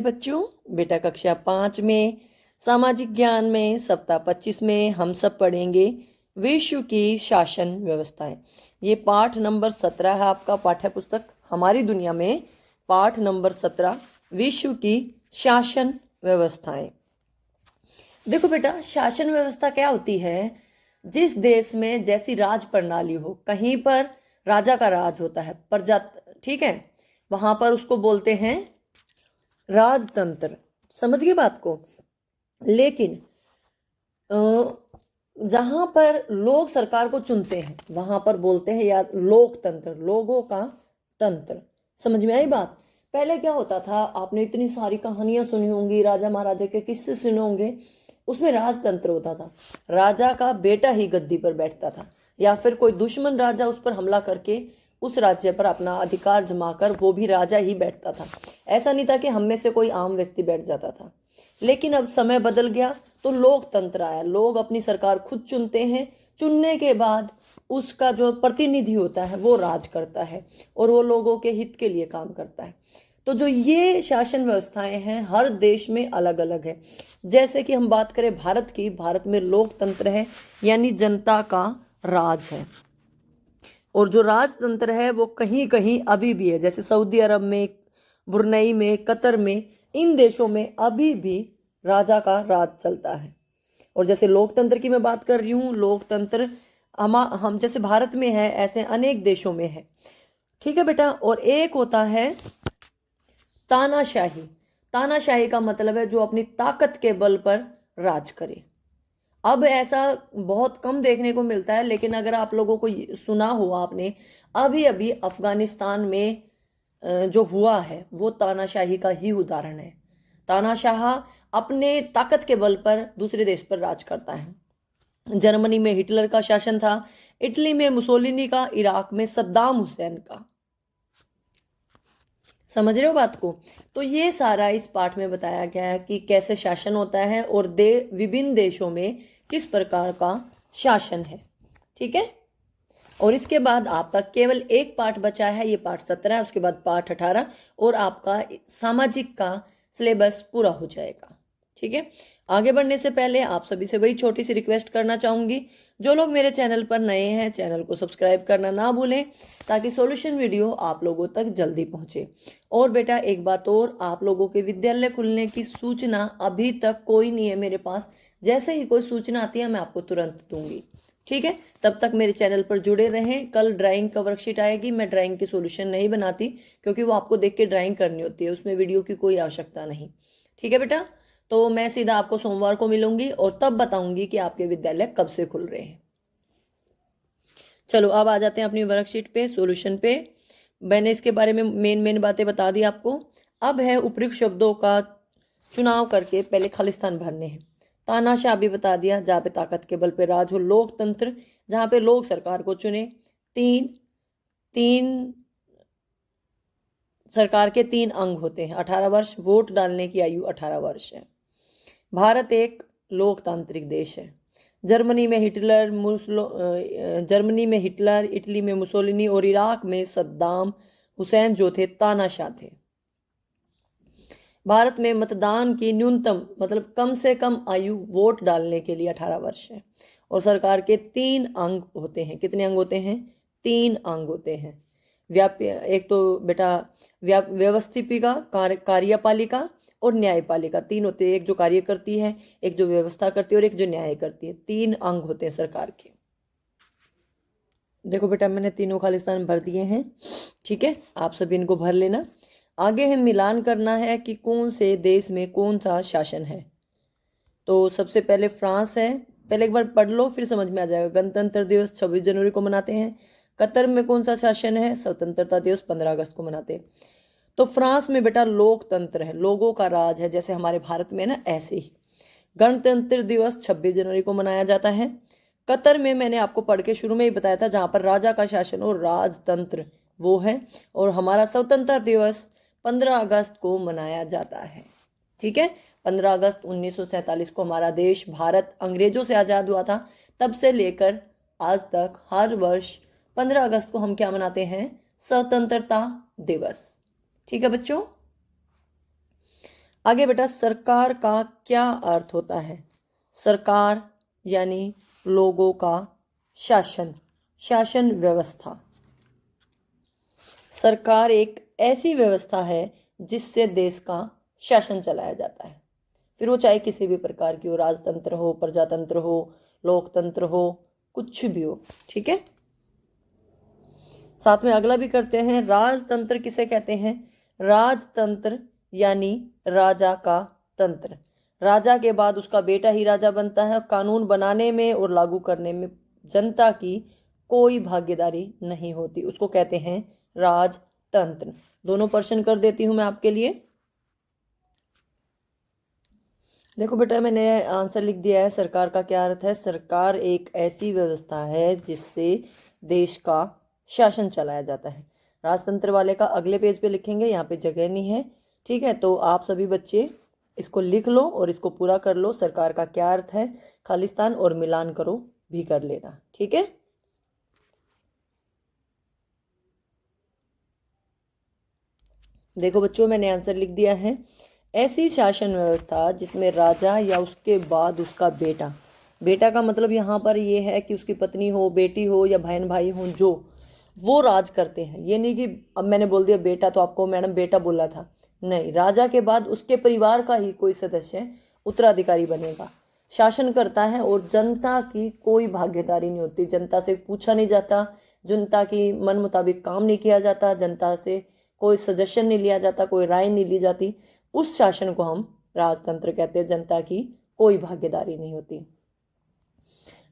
बच्चों, बेटा कक्षा 5 में सामाजिक ज्ञान में सप्ताह 25 में हम सब पढ़ेंगे विश्व की शासन व्यवस्थाएं। ये पाठ नंबर 17 है आपका पाठ्य पुस्तक हमारी दुनिया में। पाठ नंबर 17 विश्व की शासन व्यवस्थाएं। देखो बेटा, शासन व्यवस्था क्या होती है? जिस देश में जैसी राज प्रणाली हो, कहीं पर राजा का राज होता है, प्रजा, ठीक है, वहां पर उसको बोलते हैं राजतंत्र। समझ गए बात को? लेकिन जहां पर लोग सरकार को चुनते हैं वहां पर बोलते हैं यार लोकतंत्र, लोगों का तंत्र। समझ में आई बात? पहले क्या होता था, आपने इतनी सारी कहानियां सुनी होंगी, राजा महाराजा के किस्से सुने होंगे। उसमें राजतंत्र होता था, राजा का बेटा ही गद्दी पर बैठता था, या फिर कोई दुश्मन राजा उस पर हमला करके उस राज्य पर अपना अधिकार जमाकर वो भी राजा ही बैठता था। ऐसा नहीं था कि हम में से कोई आम व्यक्ति बैठ जाता था। लेकिन अब समय बदल गया तो लोकतंत्र आया, लोग अपनी सरकार खुद चुनते हैं। चुनने के बाद उसका जो प्रतिनिधि होता है वो राज करता है और वो लोगों के हित के लिए काम करता है। तो जो ये शासन व्यवस्थाएं हैं हर देश में अलग अलग है। जैसे कि हम बात करें भारत की, भारत में लोकतंत्र है, यानी जनता का राज है। और जो राजतंत्र है वो कहीं कहीं अभी भी है, जैसे सऊदी अरब में, ब्रुनई में, कतर में, इन देशों में अभी भी राजा का राज चलता है। और जैसे लोकतंत्र की मैं बात कर रही हूँ, लोकतंत्र हम जैसे भारत में है ऐसे अनेक देशों में है। ठीक है बेटा। और एक होता है तानाशाही। तानाशाही का मतलब है जो अपनी ताकत के बल पर राज करे। अब ऐसा बहुत कम देखने को मिलता है, लेकिन अगर आप लोगों को सुना हो आपने, अभी अभी अफगानिस्तान में जो हुआ है वो तानाशाही का ही उदाहरण है। तानाशाह अपने ताकत के बल पर दूसरे देश पर राज करता है। जर्मनी में हिटलर का शासन था, इटली में मुसोलिनी का, इराक में सद्दाम हुसैन का। समझ रहे हो बात को? तो ये सारा इस पाठ में बताया गया है कि कैसे शासन होता है और विभिन्न देशों में किस प्रकार का शासन है। ठीक है। और इसके बाद आपका केवल एक पाठ बचा है, ये पाठ 17 है, उसके बाद पाठ 18 और आपका सामाजिक का सिलेबस पूरा हो जाएगा। ठीक है। आगे बढ़ने से पहले आप सभी से वही छोटी सी रिक्वेस्ट करना चाहूंगी, जो लोग मेरे चैनल पर नए हैं चैनल को सब्सक्राइब करना ना भूलें, ताकि सॉल्यूशन वीडियो आप लोगों तक जल्दी पहुंचे। और बेटा एक बात और, आप लोगों के विद्यालय खुलने की सूचना अभी तक कोई नहीं है मेरे पास। जैसे ही कोई सूचना आती है मैं आपको तुरंत दूंगी। ठीक है। तब तक मेरे चैनल पर जुड़े रहें। कल ड्राइंग का वर्कशीट आएगी। मैं ड्राइंग की सॉल्यूशन नहीं बनाती क्योंकि वो आपको देख के ड्राइंग करनी होती है, उसमें वीडियो की कोई आवश्यकता नहीं। ठीक है बेटा। तो मैं सीधा आपको सोमवार को मिलूंगी और तब बताऊंगी कि आपके विद्यालय कब से खुल रहे हैं। चलो अब आ जाते हैं अपनी वर्कशीट पे, सॉल्यूशन पे। मैंने इसके बारे में मेन बातें बता दी आपको। अब है उपयुक्त शब्दों का चुनाव करके पहले खालिस्तान भरने हैं। तानाशाह भी बता दिया, जहाँ पे ताकत के बल पे राज हो। लोकतंत्र, जहाँ पे लोग सरकार को चुने। तीन तीन सरकार के 3 अंग होते हैं। 18 वर्ष, वोट डालने की आयु 18 वर्ष है। भारत एक लोकतांत्रिक देश है। जर्मनी में हिटलर, इटली में मुसोलिनी और इराक में सद्दाम हुसैन जो थे तानाशाह थे। भारत में मतदान की न्यूनतम मतलब कम से कम आयु वोट डालने के लिए 18 वर्ष है। और सरकार के 3 अंग होते हैं। कितने अंग होते हैं? 3 अंग होते हैं। एक तो बेटा व्यवस्थिपिका, कार्यपालिका और न्यायपालिका, 3 होते हैं। एक जो कार्य करती है, एक जो व्यवस्था करती है और एक जो न्याय करती है। 3 अंग होते हैं सरकार के। देखो बेटा, मैंने तीनों खालिस्तान भर दिए हैं। ठीक है, आप सभी इनको भर लेना। आगे है मिलान करना है कि कौन से देश में कौन सा शासन है। तो सबसे पहले फ्रांस है। पहले एक बार पढ़ लो फिर समझ में आ जाएगा। गणतंत्र दिवस 26 जनवरी को मनाते हैं। कतर में कौन सा शासन है? स्वतंत्रता दिवस 15 अगस्त को मनाते हैं। तो फ्रांस में बेटा लोकतंत्र है, लोगों का राज है, जैसे हमारे भारत में ना ऐसे ही। गणतंत्र दिवस 26 जनवरी को मनाया जाता है। कतर में मैंने आपको पढ़ के शुरू में ही बताया था, जहां पर राजा का शासन और राजतंत्र वो है। और हमारा स्वतंत्रता दिवस 15 अगस्त को मनाया जाता है। ठीक है। 15 अगस्त 1947 को हमारा देश भारत अंग्रेजों से आज़ाद हुआ था। तब से लेकर आज तक हर वर्ष 15 अगस्त को हम क्या मनाते हैं? स्वतंत्रता दिवस। ठीक है बच्चों। आगे बेटा, सरकार का क्या अर्थ होता है? सरकार यानी लोगों का शासन, शासन व्यवस्था। सरकार एक ऐसी व्यवस्था है जिससे देश का शासन चलाया जाता है, फिर वो चाहे किसी भी प्रकार की हो, राजतंत्र हो, प्रजातंत्र हो, लोकतंत्र हो, कुछ भी हो। ठीक है, साथ में अगला भी करते हैं। राजतंत्र किसे कहते हैं? राजतंत्र यानी राजा का तंत्र। राजा के बाद उसका बेटा ही राजा बनता है। कानून बनाने में और लागू करने में जनता की कोई भागीदारी नहीं होती, उसको कहते हैं राजतंत्र। दोनों प्रश्न कर देती हूं मैं आपके लिए। देखो बेटा, मैंने आंसर लिख दिया है। सरकार का क्या अर्थ है? सरकार एक ऐसी व्यवस्था है जिससे देश का शासन चलाया जाता है। राजतंत्र वाले का अगले पेज पे लिखेंगे, यहाँ पे जगह नहीं है। ठीक है, तो आप सभी बच्चे इसको लिख लो और इसको पूरा कर लो। सरकार का क्या अर्थ है, खालिस्तान और मिलान करो भी कर लेना। ठीक है, देखो बच्चों, मैंने आंसर लिख दिया है। ऐसी शासन व्यवस्था जिसमें राजा या उसके बाद उसका बेटा, बेटा का मतलब यहाँ पर ये है कि उसकी पत्नी हो, बेटी हो या बहन भाई हो, जो वो राज करते हैं। ये नहीं कि अब मैंने बोल दिया बेटा तो आपको मैडम बेटा बोला था, नहीं। राजा के बाद उसके परिवार का ही कोई सदस्य उत्तराधिकारी बनेगा, शासन करता है और जनता की कोई भागीदारी नहीं होती। जनता से पूछा नहीं जाता, जनता की मन मुताबिक काम नहीं किया जाता, जनता से कोई सजेशन नहीं लिया जाता, कोई राय नहीं ली जाती। उस शासन को हम राजतंत्र कहते हैं। जनता की कोई भागीदारी नहीं होती।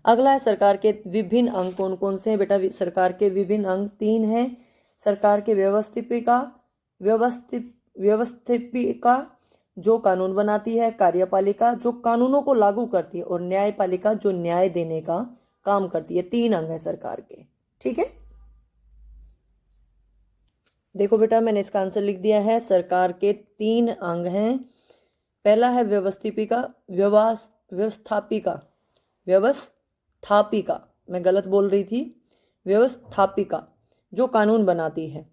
अगला है, सरकार के विभिन्न अंग कौन कौन से हैं? बेटा, सरकार के विभिन्न अंग 3 हैं। सरकार के व्यवस्थापिका, व्यवस्थापिका जो कानून बनाती है, कार्यपालिका जो कानूनों को लागू करती है, और न्यायपालिका जो न्याय देने का काम करती है। 3 अंग है सरकार के। ठीक है, देखो बेटा, मैंने इसका आंसर लिख दिया है। सरकार के 3 अंग हैं। पहला है व्यवस्थापिका, व्यवस्थापिका, मैं गलत बोल रही थी, व्यवस्थापिका जो कानून बनाती है।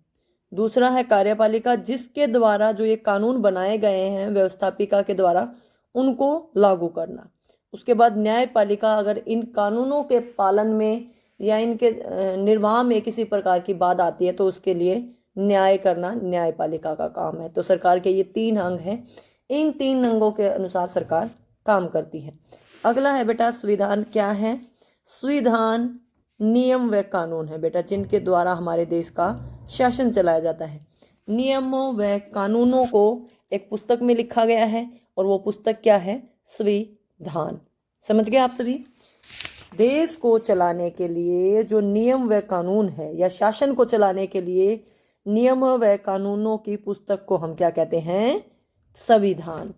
दूसरा है कार्यपालिका, जिसके द्वारा जो ये कानून बनाए गए हैं व्यवस्थापिका के द्वारा, उनको लागू करना। उसके बाद न्यायपालिका, अगर इन कानूनों के पालन में या इनके निर्वाह में किसी प्रकार की बात आती है तो उसके लिए न्याय करना न्यायपालिका का काम है। तो सरकार के ये 3 अंग हैं। इन 3 अंगों के अनुसार सरकार काम करती है। अगला है बेटा, संविधान क्या है? संविधान नियम व कानून है बेटा, जिनके द्वारा हमारे देश का शासन चलाया जाता है। नियमों व कानूनों को एक पुस्तक में लिखा गया है, और वो पुस्तक क्या है? संविधान। समझ गए आप सभी? देश को चलाने के लिए जो नियम व कानून है, या शासन को चलाने के लिए नियम व कानूनों की पुस्तक को हम क्या कहते हैं? संविधान।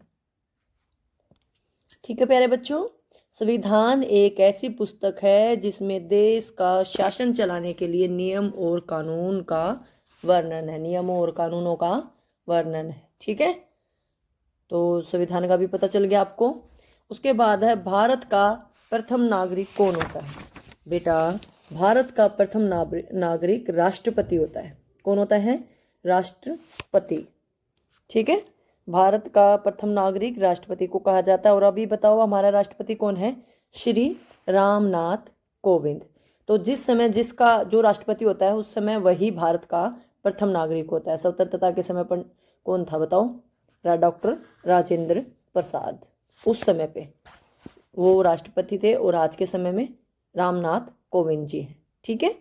ठीक है प्यारे बच्चों, संविधान एक ऐसी पुस्तक है जिसमें देश का शासन चलाने के लिए नियम और कानून का वर्णन है, नियमों और कानूनों का वर्णन है। ठीक है, तो संविधान का भी पता चल गया आपको। उसके बाद है, भारत का प्रथम नागरिक कौन होता है? बेटा, भारत का प्रथम नागरिक राष्ट्रपति होता है। कौन होता है? राष्ट्रपति। ठीक है, भारत का प्रथम नागरिक राष्ट्रपति को कहा जाता है। और अभी बताओ, हमारा राष्ट्रपति कौन है? श्री रामनाथ कोविंद। तो जिस समय जिसका जो राष्ट्रपति होता है उस समय वही भारत का प्रथम नागरिक होता है। स्वतंत्रता के समय पर कौन था बताओ? डॉक्टर राजेंद्र प्रसाद। उस समय पे वो राष्ट्रपति थे, और आज के समय में रामनाथ कोविंद जी हैं। ठीक है,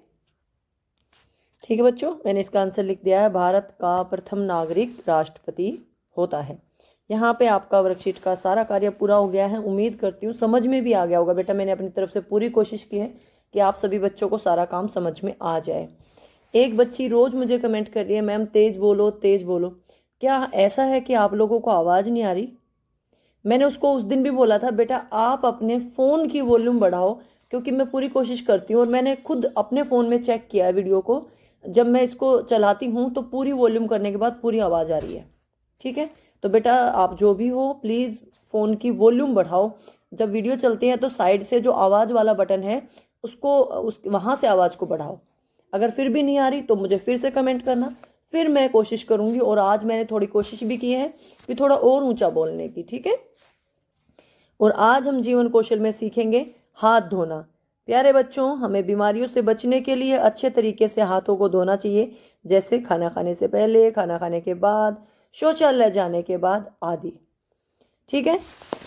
ठीक है बच्चों, मैंने इसका आंसर लिख दिया है। भारत का प्रथम नागरिक राष्ट्रपति होता है। यहाँ पे आपका वर्कशीट का सारा कार्य पूरा हो गया है। उम्मीद करती हूँ समझ में भी आ गया होगा बेटा। मैंने अपनी तरफ से पूरी कोशिश की है कि आप सभी बच्चों को सारा काम समझ में आ जाए। एक बच्ची रोज मुझे कमेंट कर रही है, मैम तेज बोलो तेज बोलो। क्या ऐसा है कि आप लोगों को आवाज़ नहीं आ रही? मैंने उसको उस दिन भी बोला था, बेटा आप अपने फ़ोन की वॉल्यूम बढ़ाओ, क्योंकि मैं पूरी कोशिश करती हूँ और मैंने खुद अपने फ़ोन में चेक किया है वीडियो को। जब मैं इसको चलाती हूँ तो पूरी वॉल्यूम करने के बाद पूरी आवाज़ आ रही है। ठीक है, तो बेटा आप जो भी हो प्लीज़ फ़ोन की वॉल्यूम बढ़ाओ। जब वीडियो चलती है तो साइड से जो आवाज़ वाला बटन है उसको वहाँ से आवाज़ को बढ़ाओ। अगर फिर भी नहीं आ रही तो मुझे फिर से कमेंट करना, फिर मैं कोशिश करूंगी, और आज मैंने थोड़ी कोशिश भी की है कि थोड़ा और ऊंचा बोलने की, ठीक है। और आज हम जीवन कौशल में सीखेंगे हाथ धोना। प्यारे बच्चों, हमें बीमारियों से बचने के लिए अच्छे तरीके से हाथों को धोना चाहिए, जैसे खाना खाने से पहले, खाना खाने के बाद, शौचालय जाने के बाद आदि। ठीक है।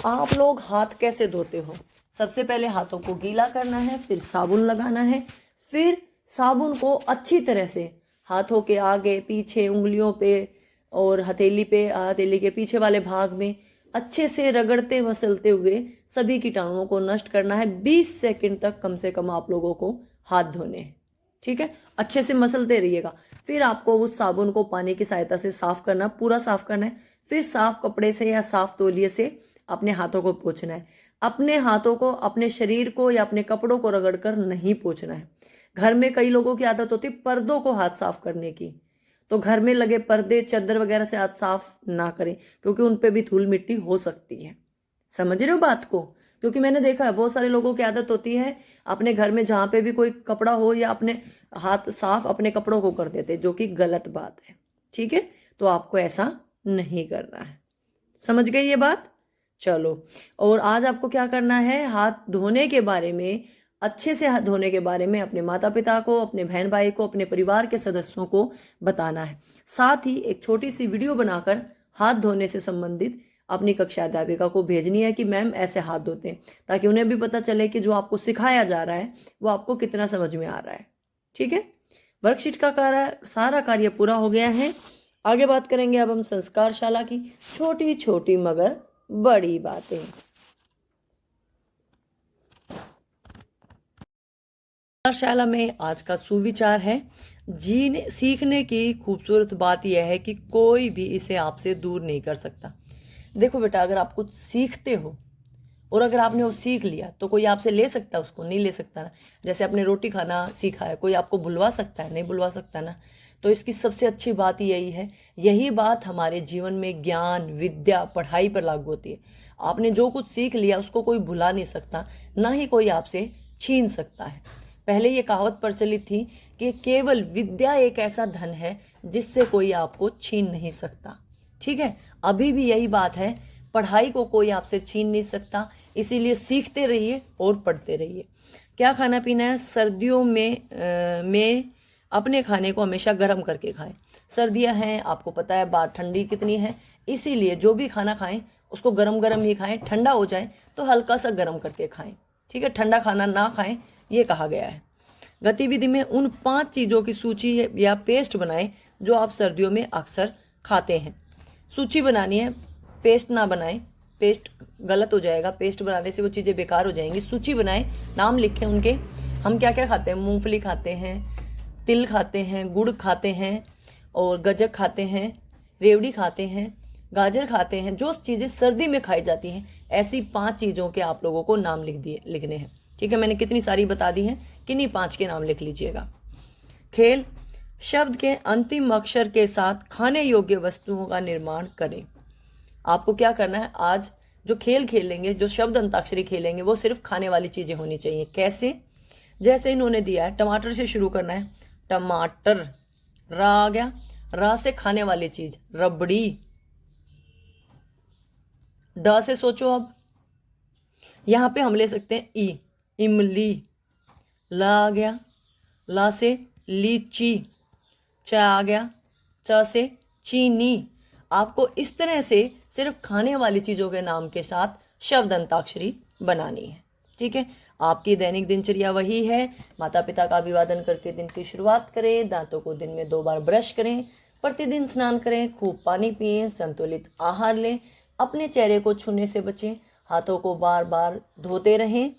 आप लोग हाथ कैसे धोते हो? सबसे पहले हाथों को गीला करना है, फिर साबुन लगाना है, फिर साबुन को अच्छी तरह से हाथों के आगे पीछे, उंगलियों पे और हथेली पे, हथेली के पीछे वाले भाग में अच्छे से रगड़ते मसलते हुए सभी कीटाणुओं को नष्ट करना है। 20 सेकंड तक कम से कम आप लोगों को हाथ धोने हैं। ठीक है, अच्छे से मसलते रहिएगा। फिर आपको उस साबुन को पानी की सहायता से साफ करना, पूरा साफ करना है। फिर साफ कपड़े से या साफ तौलिए से अपने हाथों को पोंछना है। अपने हाथों को, अपने शरीर को या अपने कपड़ों को रगड़कर नहीं पोंछना है। घर में कई लोगों की आदत होती है पर्दों को हाथ साफ करने की, तो घर में लगे पर्दे, चादर वगैरह से हाथ साफ ना करें, क्योंकि उन पे भी धूल मिट्टी हो सकती है। समझ रहे हो बात को? क्योंकि मैंने देखा है बहुत सारे लोगों की आदत होती है अपने घर में जहाँ पे भी कोई कपड़ा हो या अपने हाथ साफ अपने कपड़ों को कर देते, जो कि गलत बात है। ठीक है, तो आपको ऐसा नहीं करना है। समझ गई ये बात? चलो, और आज आपको क्या करना है, हाथ धोने के बारे में, अच्छे से हाथ धोने के बारे में अपने माता पिता को, अपने बहन भाई को, अपने परिवार के सदस्यों को बताना है। साथ ही एक छोटी सी वीडियो बनाकर हाथ धोने से संबंधित अपनी कक्षा अध्यापिका को भेजनी है कि मैम ऐसे हाथ धोते हैं, ताकि उन्हें भी पता चले कि जो आपको सिखाया जा रहा है वो आपको कितना समझ में आ रहा है। ठीक है, वर्कशीट का सारा कार्य पूरा हो गया है। आगे बात करेंगे अब हम संस्कारशाला की छोटी छोटी मगर बड़ी बातें। संस्कारशाला में आज का सुविचार है, जीने सीखने की खूबसूरत बात यह है कि कोई भी इसे आपसे दूर नहीं कर सकता। देखो बेटा, अगर आप कुछ सीखते हो और अगर आपने वो सीख लिया तो कोई आपसे ले सकता है उसको? नहीं ले सकता ना। जैसे आपने रोटी खाना सीखा है, कोई आपको भुलवा सकता है? नहीं भुलवा सकता ना। तो इसकी सबसे अच्छी बात यही है, यही बात हमारे जीवन में ज्ञान, विद्या, पढ़ाई पर लागू होती है। आपने जो कुछ सीख लिया उसको कोई भुला नहीं सकता, ना ही कोई आपसे छीन सकता है। पहले ये कहावत प्रचलित थी कि केवल विद्या एक ऐसा धन है जिससे कोई आपको छीन नहीं सकता। ठीक है, अभी भी यही बात है, पढ़ाई को कोई आपसे छीन नहीं सकता, इसीलिए सीखते रहिए और पढ़ते रहिए। क्या खाना पीना है? सर्दियों में अपने खाने को हमेशा गर्म करके खाएं। सर्दियां हैं, आपको पता है बाहर ठंडी कितनी है, इसीलिए जो भी खाना खाएं उसको गरम गरम ही खाएं। ठंडा हो जाए तो हल्का सा गर्म करके खाएं। ठीक है, ठंडा खाना ना खाएं, ये कहा गया है। गतिविधि में उन 5 चीज़ों की सूची या पेस्ट बनाएं जो आप सर्दियों में अक्सर खाते हैं। सूची बनानी है, पेस्ट ना बनाएं, पेस्ट गलत हो जाएगा, पेस्ट बनाने से वो चीज़ें बेकार हो जाएंगी। सूची बनाएं, नाम लिखें उनके, हम क्या क्या खाते हैं। मूंगफली खाते हैं, तिल खाते हैं, गुड़ खाते हैं, और गज्जक खाते हैं, रेवड़ी खाते हैं, गाजर खाते हैं। जो चीज़ें सर्दी में खाई जाती हैं, ऐसी 5 चीज़ों के आप लोगों को नाम लिखने हैं। ठीक है, मैंने कितनी सारी बता दी हैं, किन्हीं 5 के नाम लिख लीजिएगा। खेल, शब्द के अंतिम अक्षर के साथ खाने योग्य वस्तुओं का निर्माण करें। आपको क्या करना है, आज जो खेल खेलेंगे, जो शब्द अंताक्षरी खेलेंगे, वो सिर्फ खाने वाली चीज़ें होनी चाहिए। कैसे? जैसे इन्होंने दिया है, टमाटर से शुरू करना है, टमाटर। रा आ गया, रा से खाने वाली चीज, रबड़ी। ड से सोचो अब, यहां पे हम ले सकते हैं ई, इमली। ला आ गया, ला से लीची। च आ गया, च से चीनी। आपको इस तरह से सिर्फ खाने वाली चीज़ों के नाम के साथ शब्द अंताक्षरी बनानी है। ठीक है, आपकी दैनिक दिनचर्या वही है, माता पिता का अभिवादन करके दिन की शुरुआत करें, दांतों को दिन में 2 बार ब्रश करें, प्रतिदिन स्नान करें, खूब पानी पिएं, संतुलित आहार लें, अपने चेहरे को छूने से बचें, हाथों को बार बार धोते रहें,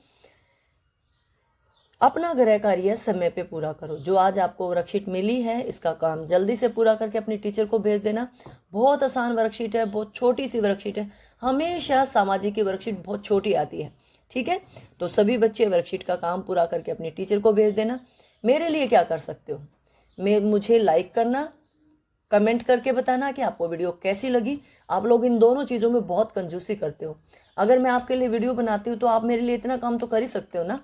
अपना गृह कार्य समय पे पूरा करो। जो आज आपको वर्कशीट मिली है, इसका काम जल्दी से पूरा करके अपनी टीचर को भेज देना। बहुत आसान वर्कशीट है, बहुत छोटी सी वर्कशीट है। हमेशा सामाजिक की वर्कशीट बहुत छोटी आती है। ठीक है, तो सभी बच्चे वर्कशीट का काम पूरा करके अपनी टीचर को भेज देना। मेरे लिए क्या कर सकते हो, मुझे लाइक करना, कमेंट करके बताना कि आपको वीडियो कैसी लगी। आप लोग इन दोनों चीज़ों में बहुत कंजूसी करते हो। अगर मैं आपके लिए वीडियो बनाती हूँ तो आप मेरे लिए इतना काम तो कर ही सकते हो ना।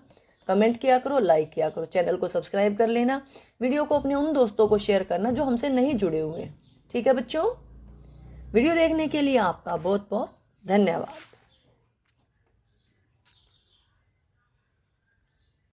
कमेंट किया करो, लाइक किया करो, चैनल को सब्सक्राइब कर लेना, वीडियो को अपने उन दोस्तों को शेयर करना जो हमसे नहीं जुड़े हुए हैं। ठीक है बच्चों, वीडियो देखने के लिए आपका बहुत बहुत धन्यवाद।